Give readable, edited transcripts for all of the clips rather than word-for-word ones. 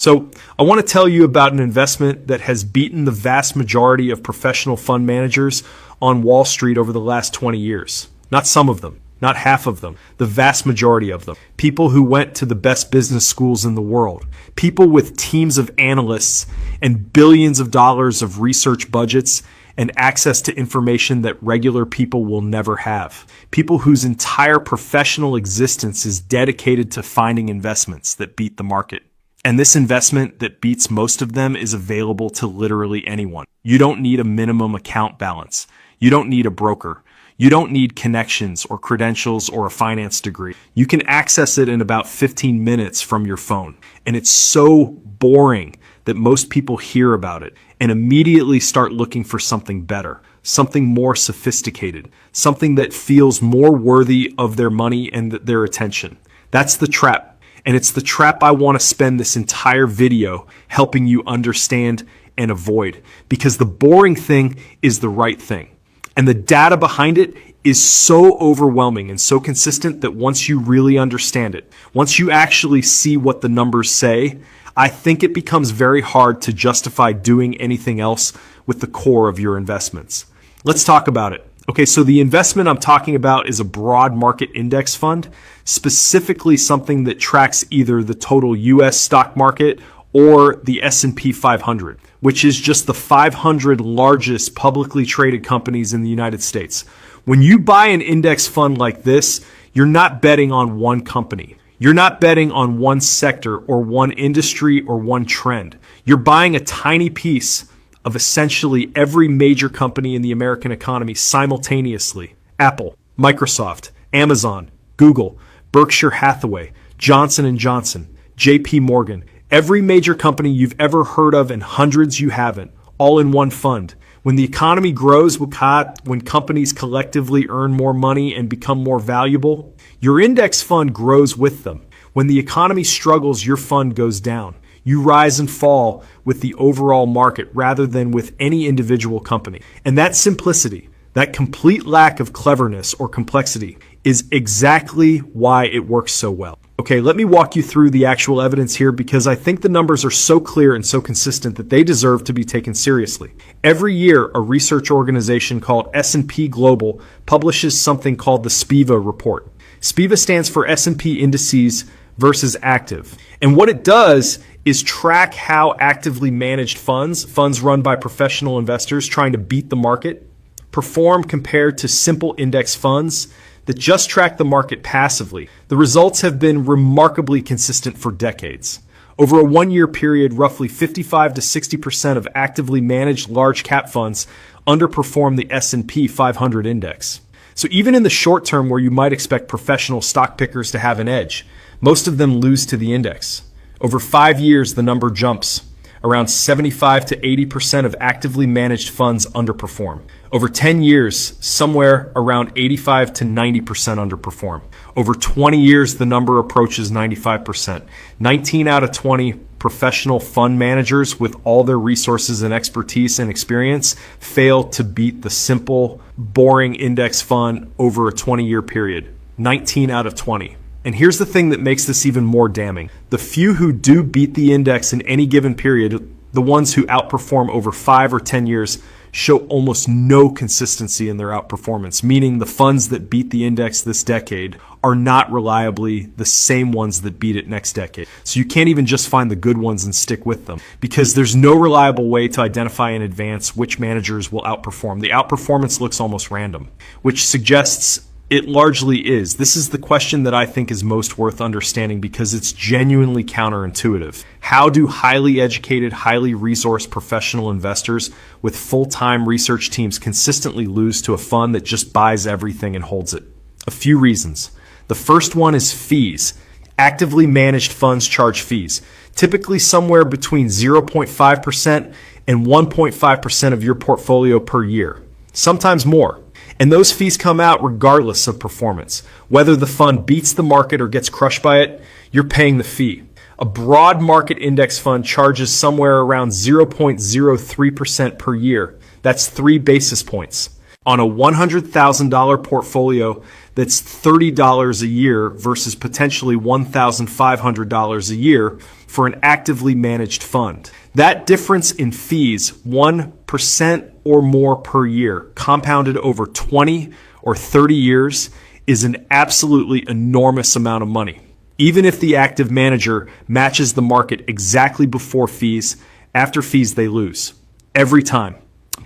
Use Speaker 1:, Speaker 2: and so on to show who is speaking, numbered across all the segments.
Speaker 1: So I want to tell you about an investment that has beaten the vast majority of professional fund managers on Wall Street over the last 20 years. Not some of them, not half of them, the vast majority of them. People who went to the best business schools in the world. People with teams of analysts and billions of dollars of research budgets and access to information that regular people will never have. People whose entire professional existence is dedicated to finding investments that beat the market. And this investment that beats most of them is available to literally anyone. You don't need a minimum account balance. You don't need a broker. You don't need connections or credentials or a finance degree. You can access it in about 15 minutes from your phone. And it's so boring that most people hear about it and immediately start looking for something better, something more sophisticated, something that feels more worthy of their money and their attention. That's the trap. And it's the trap I want to spend this entire video helping you understand and avoid, because the boring thing is the right thing. And the data behind it is so overwhelming and so consistent that once you really understand it, once you actually see what the numbers say, I think it becomes very hard to justify doing anything else with the core of your investments. Let's talk about it. Okay, so the investment I'm talking about is a broad market index fund, specifically something that tracks either the total US stock market or the S&P 500, which is just the 500 largest publicly traded companies in the United States. When you buy an index fund like this, you're not betting on one company. You're not betting on one sector or one industry or one trend. You're buying a tiny piece of essentially every major company in the American economy simultaneously. Apple, Microsoft, Amazon, Google, Berkshire Hathaway, Johnson & Johnson, JP Morgan, every major company you've ever heard of and hundreds you haven't, all in one fund. When the economy grows, when companies collectively earn more money and become more valuable, your index fund grows with them. When the economy struggles, your fund goes down. You rise and fall with the overall market rather than with any individual company. And that simplicity, that complete lack of cleverness or complexity, is exactly why it works so well. Okay, let me walk you through the actual evidence here, because I think the numbers are so clear and so consistent that they deserve to be taken seriously. Every year, a research organization called S&P Global publishes something called the SPIVA report. SPIVA stands for S&P Indices versus Active. And what it does is track how actively managed funds run by professional investors trying to beat the market, perform compared to simple index funds that just track the market passively. The results have been remarkably consistent for decades. Over a one-year period, roughly 55 to 60% of actively managed large cap funds underperform the S&P 500 index. So even in the short term, where you might expect professional stock pickers to have an edge, most of them lose to the index. Over 5 years, the number jumps. Around 75 to 80% of actively managed funds underperform. Over 10 years, somewhere around 85 to 90% underperform. Over 20 years, the number approaches 95%. 19 out of 20 professional fund managers with all their resources and expertise and experience fail to beat the simple, boring index fund over a 20-year period. 19 out of 20. And here's the thing that makes this even more damning. The few who do beat the index in any given period, the ones who outperform over 5 or 10 years, show almost no consistency in their outperformance, meaning the funds that beat the index this decade are not reliably the same ones that beat it next decade. So you can't even just find the good ones and stick with them, because there's no reliable way to identify in advance which managers will outperform. The outperformance looks almost random, which suggests it largely is. This is the question that I think is most worth understanding, because it's genuinely counterintuitive. How do highly educated, highly resourced professional investors with full-time research teams consistently lose to a fund that just buys everything and holds it? A few reasons. The first one is fees. Actively managed funds charge fees, typically somewhere between 0.5% and 1.5% of your portfolio per year, sometimes more. And those fees come out regardless of performance. Whether the fund beats the market or gets crushed by it, you're paying the fee. A broad market index fund charges somewhere around 0.03% per year. That's 3 basis points. On a $100,000 portfolio that's $30 a year versus potentially $1,500 a year for an actively managed fund. That difference in fees, 1% or more per year, compounded over 20 or 30 years, is an absolutely enormous amount of money. Even if the active manager matches the market exactly before fees, after fees they lose. Every time.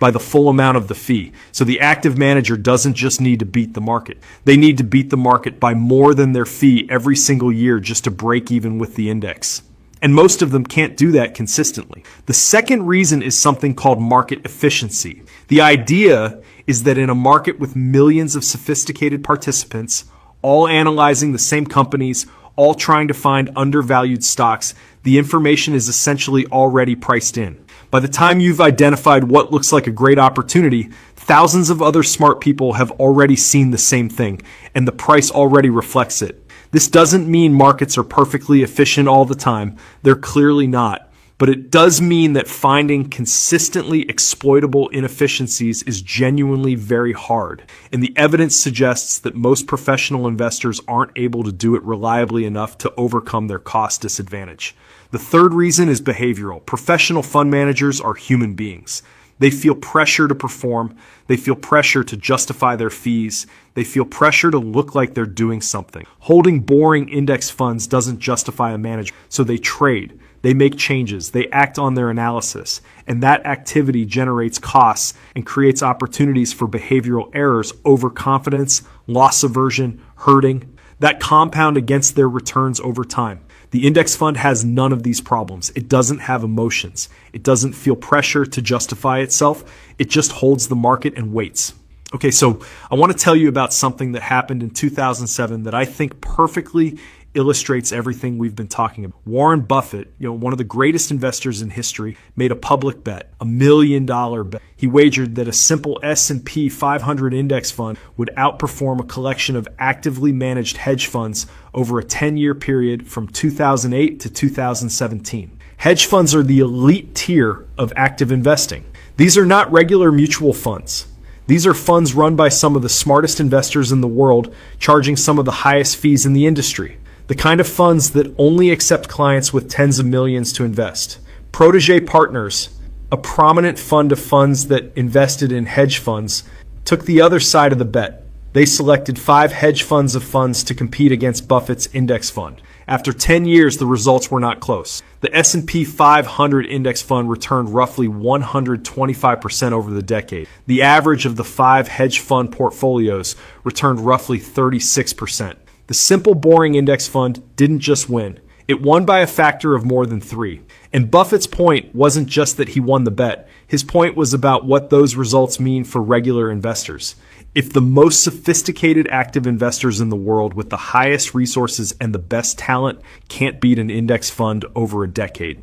Speaker 1: By the full amount of the fee. So the active manager doesn't just need to beat the market. They need to beat the market by more than their fee every single year just to break even with the index. And most of them can't do that consistently. The second reason is something called market efficiency. The idea is that in a market with millions of sophisticated participants, all analyzing the same companies, all trying to find undervalued stocks, the information is essentially already priced in. By the time you've identified what looks like a great opportunity, thousands of other smart people have already seen the same thing, and the price already reflects it. This doesn't mean markets are perfectly efficient all the time. They're clearly not. But it does mean that finding consistently exploitable inefficiencies is genuinely very hard. And the evidence suggests that most professional investors aren't able to do it reliably enough to overcome their cost disadvantage. The third reason is behavioral. Professional fund managers are human beings. They feel pressure to perform. They feel pressure to justify their fees. They feel pressure to look like they're doing something. Holding boring index funds doesn't justify a manager, so they trade. They make changes, they act on their analysis, and that activity generates costs and creates opportunities for behavioral errors, overconfidence, loss aversion, herding, that compound against their returns over time. The index fund has none of these problems. It doesn't have emotions. It doesn't feel pressure to justify itself. It just holds the market and waits. Okay, so I want to tell you about something that happened in 2007 that I think perfectly illustrates everything we've been talking about. Warren Buffett, one of the greatest investors in history, made a public bet, $1 million bet. He wagered that a simple S&P 500 index fund would outperform a collection of actively managed hedge funds over a 10-year period from 2008 to 2017. Hedge funds are the elite tier of active investing. These are not regular mutual funds. These are funds run by some of the smartest investors in the world, charging some of the highest fees in the industry. The kind of funds that only accept clients with tens of millions to invest. Protege Partners, a prominent fund of funds that invested in hedge funds, took the other side of the bet. They selected 5 hedge funds of funds to compete against Buffett's index fund. After 10 years, the results were not close. The S&P 500 index fund returned roughly 125% over the decade. The average of the 5 hedge fund portfolios returned roughly 36%. The simple, boring index fund didn't just win. It won by a factor of more than 3. And Buffett's point wasn't just that he won the bet. His point was about what those results mean for regular investors. If the most sophisticated active investors in the world with the highest resources and the best talent can't beat an index fund over a decade,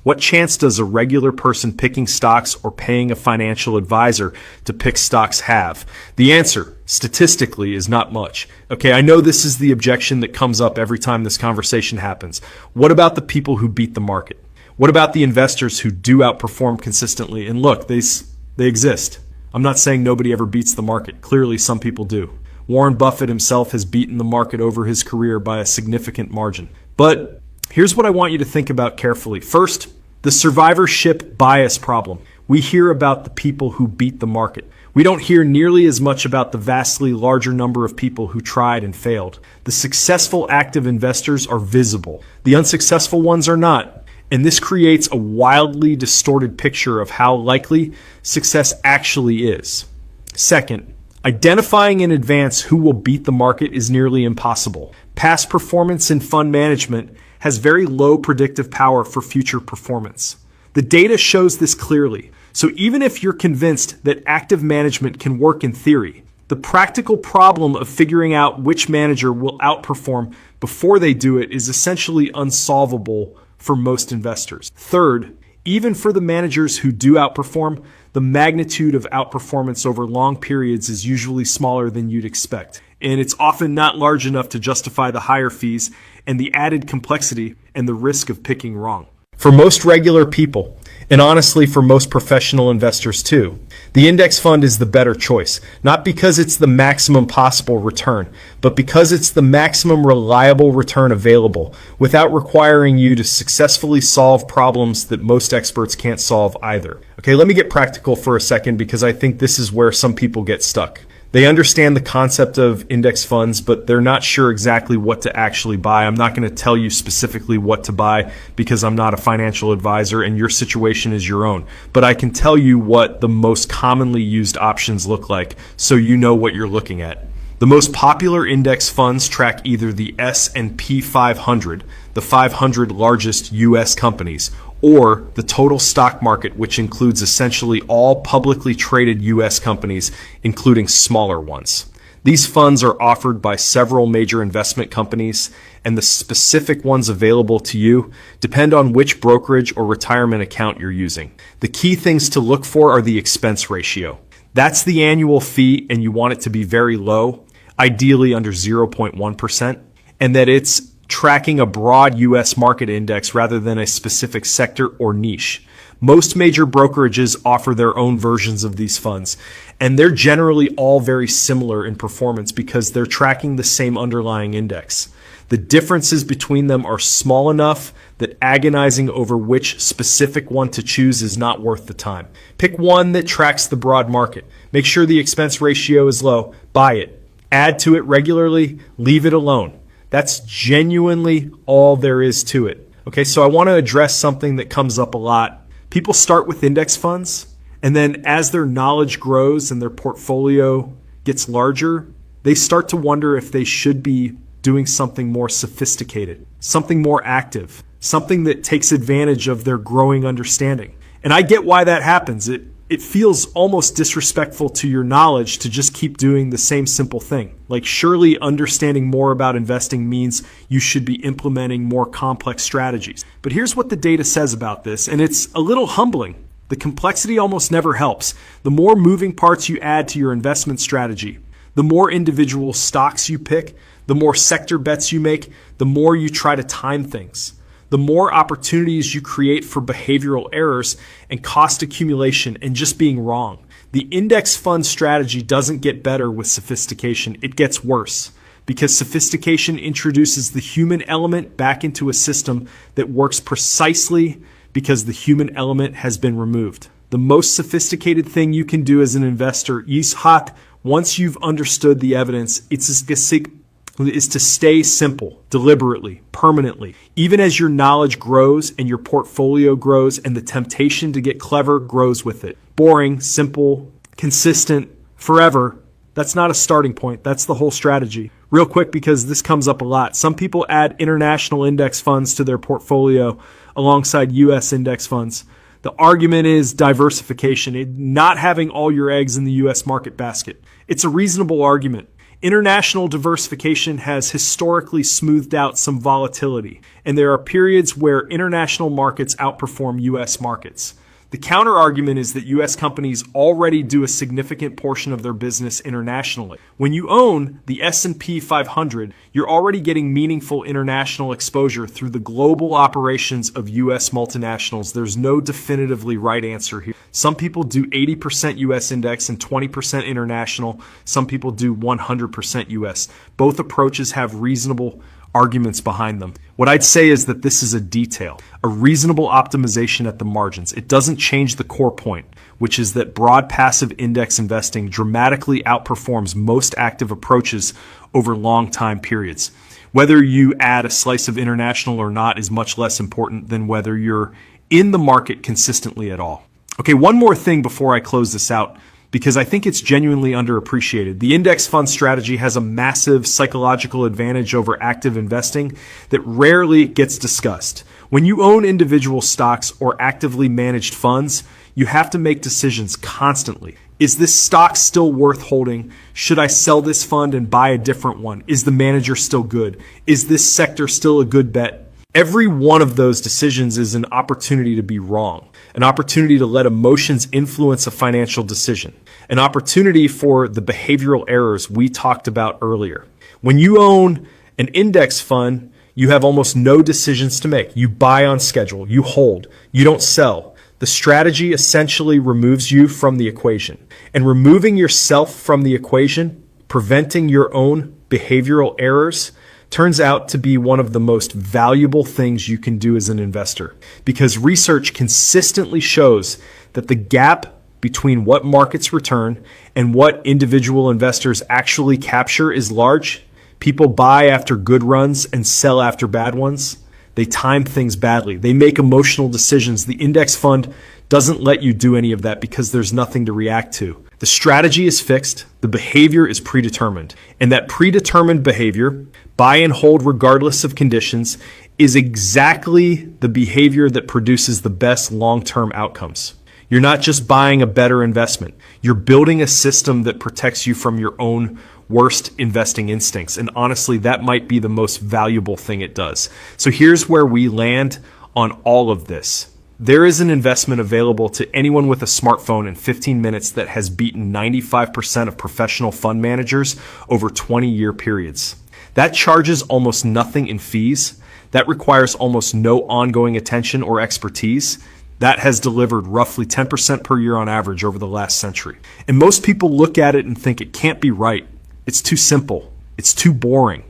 Speaker 1: what chance does a regular person picking stocks or paying a financial advisor to pick stocks have? The answer, statistically, is not much. Okay, I know this is the objection that comes up every time this conversation happens. What about the people who beat the market? What about the investors who do outperform consistently? And look, they exist. I'm not saying nobody ever beats the market. Clearly, some people do. Warren Buffett himself has beaten the market over his career by a significant margin. But here's what I want you to think about carefully. First, the survivorship bias problem. We hear about the people who beat the market. We don't hear nearly as much about the vastly larger number of people who tried and failed. The successful active investors are visible. The unsuccessful ones are not. And this creates a wildly distorted picture of how likely success actually is. Second, identifying in advance who will beat the market is nearly impossible. Past performance in fund management has very low predictive power for future performance. The data shows this clearly. So even if you're convinced that active management can work in theory, the practical problem of figuring out which manager will outperform before they do it is essentially unsolvable for most investors. Third, even for the managers who do outperform, the magnitude of outperformance over long periods is usually smaller than you'd expect. And it's often not large enough to justify the higher fees and the added complexity and the risk of picking wrong. For most regular people, And honestly, for most professional investors too. The index fund is the better choice, not because it's the maximum possible return, but because it's the maximum reliable return available without requiring you to successfully solve problems that most experts can't solve either. Okay, let me get practical for a second because I think this is where some people get stuck. They understand the concept of index funds, but they're not sure exactly what to actually buy. I'm not going to tell you specifically what to buy because I'm not a financial advisor and your situation is your own. But I can tell you what the most commonly used options look like so you know what you're looking at. The most popular index funds track either the S&P 500, the 500 largest U.S. companies, or the total stock market, which includes essentially all publicly traded U.S. companies, including smaller ones. These funds are offered by several major investment companies, and the specific ones available to you depend on which brokerage or retirement account you're using. The key things to look for are the expense ratio. That's the annual fee, and you want it to be very low, ideally under 0.1%, and that it's tracking a broad U.S. market index rather than a specific sector or niche. Most major brokerages offer their own versions of these funds, and they're generally all very similar in performance because they're tracking the same underlying index. The differences between them are small enough that agonizing over which specific one to choose is not worth the time. Pick one that tracks the broad market. Make sure the expense ratio is low. Buy it. Add to it regularly. Leave it alone. That's genuinely all there is to it. Okay, so I want to address something that comes up a lot. People start with index funds, and then as their knowledge grows and their portfolio gets larger, they start to wonder if they should be doing something more sophisticated, something more active, something that takes advantage of their growing understanding. And I get why that happens. It feels almost disrespectful to your knowledge to just keep doing the same simple thing. Like, surely understanding more about investing means you should be implementing more complex strategies. But here's what the data says about this, and it's a little humbling. The complexity almost never helps. The more moving parts you add to your investment strategy, the more individual stocks you pick, the more sector bets you make, the more you try to time things, the more opportunities you create for behavioral errors and cost accumulation and just being wrong. The index fund strategy doesn't get better with sophistication. It gets worse because sophistication introduces the human element back into a system that works precisely because the human element has been removed. The most sophisticated thing you can do as an investor is once you've understood the evidence, is to stay simple, deliberately, permanently. Even as your knowledge grows and your portfolio grows and the temptation to get clever grows with it. Boring, simple, consistent, forever. That's not a starting point. That's the whole strategy. Real quick, because this comes up a lot. Some people add international index funds to their portfolio alongside U.S. index funds. The argument is diversification, not having all your eggs in the U.S. market basket. It's a reasonable argument. International diversification has historically smoothed out some volatility, and there are periods where international markets outperform U.S. markets. The counter-argument is that U.S. companies already do a significant portion of their business internationally. When you own the S&P 500, you're already getting meaningful international exposure through the global operations of U.S. multinationals. There's no definitively right answer here. Some people do 80% U.S. index and 20% international. Some people do 100% U.S. Both approaches have reasonable arguments behind them. What I'd say is that this is a detail, a reasonable optimization at the margins. It doesn't change the core point, which is that broad passive index investing dramatically outperforms most active approaches over long time periods. Whether you add a slice of international or not is much less important than whether you're in the market consistently at all. Okay, one more thing before I close this out, because I think it's genuinely underappreciated. The index fund strategy has a massive psychological advantage over active investing that rarely gets discussed. When you own individual stocks or actively managed funds, you have to make decisions constantly. Is this stock still worth holding? Should I sell this fund and buy a different one? Is the manager still good? Is this sector still a good bet? Every one of those decisions is an opportunity to be wrong, an opportunity to let emotions influence a financial decision, an opportunity for the behavioral errors we talked about earlier. When you own an index fund, you have almost no decisions to make. You buy on schedule, you hold, you don't sell. The The strategy essentially removes you from the equation. And removing yourself from the equation, preventing your own behavioral errors, turns out to be one of the most valuable things you can do as an investor. Because research consistently shows that the gap between what markets return and what individual investors actually capture is large. People buy after good runs and sell after bad ones. They time things badly. They make emotional decisions. The index fund doesn't let you do any of that because there's nothing to react to. The strategy is fixed. The behavior is predetermined. And that predetermined behavior, buy and hold regardless of conditions, is exactly the behavior that produces the best long-term outcomes. You're not just buying a better investment. You're building a system that protects you from your own worst investing instincts. And honestly, that might be the most valuable thing it does. So here's where we land on all of this. There is an investment available to anyone with a smartphone in 15 minutes that has beaten 95% of professional fund managers over 20-year periods. That charges almost nothing in fees. That requires almost no ongoing attention or expertise. That has delivered roughly 10% per year on average over the last century. And most people look at it and think it can't be right. It's too simple. It's too boring.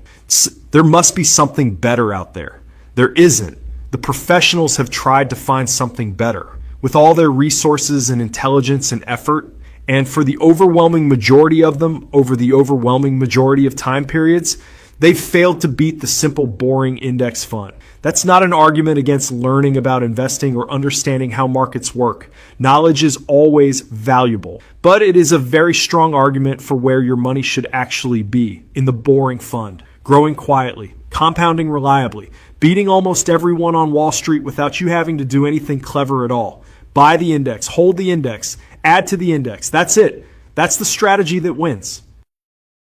Speaker 1: There must be something better out there. There isn't. The professionals have tried to find something better. With all their resources and intelligence and effort, and for the overwhelming majority of them over the overwhelming majority of time periods, they've failed to beat the simple, boring index fund. That's not an argument against learning about investing or understanding how markets work. Knowledge is always valuable, but it is a very strong argument for where your money should actually be, in the boring fund, growing quietly, compounding reliably, beating almost everyone on Wall Street without you having to do anything clever at all. Buy the index, hold the index, add to the index. That's it. That's the strategy that wins.